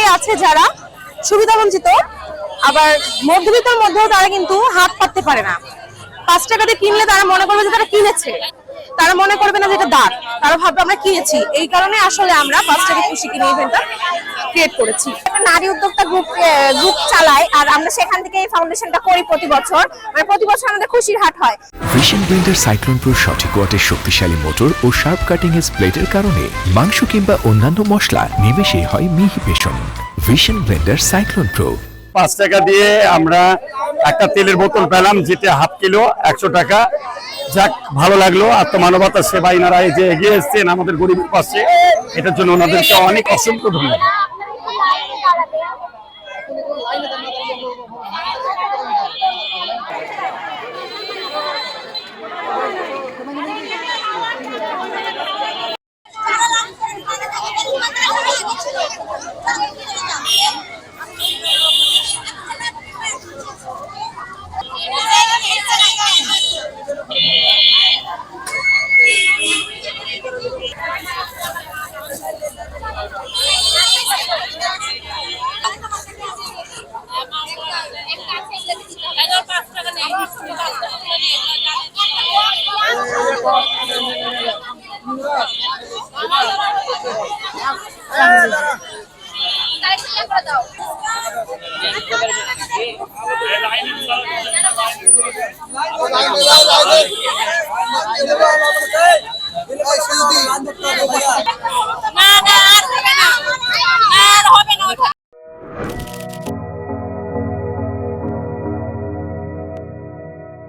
অনেকেই আছে যারা সুবিধাবঞ্চিত, আবার মধ্যবিত্তের মধ্যেও তারা কিন্তু হাত পাততে পারে না। 5 টাকা দিয়ে কিনলে তারা মনে করবে যে তারা কিনেছে, তারা মনে করবে না যে এটা দাঁত, তারা ভাববে আমরা কিনেছি। এই কারণে আসলে আমরা 5 টাকা খুশি কিনে ইভেন্টটা ক্রিয়েট করেছি। একটা নারী উদ্যোক্তা গ্রুপ চালাই, আর আমরা সেখান থেকে এই ফাউন্ডেশনটা করি প্রতি বছর। মানে প্রতি বছর আমাদের খুশির হাট হয়। ভিশন ব্লেন্ডার সাইক্লোন প্রো সঠিক ওয়াটের শক্তিশালী মোটর ও শার্প কাটিং এজ ব্লেডের কারণে মাংস কিংবা অন্যান্য মশলা নিমেষে হয় মিহি passion. Vision Blender cyclone pro. 5 টাকা দিয়ে আমরা একটা তেলের বোতল পেলাম, যেটা হাফ কিলো 100 টাকা। যাক, ভালো লাগলো। আত্মমানবতার সেবা এনারা এই যে এগিয়ে এসছেন আমাদের গরিবের পাশে, এটার জন্য ওনাদেরকে অনেক অসংখ্য ধন্যবাদ।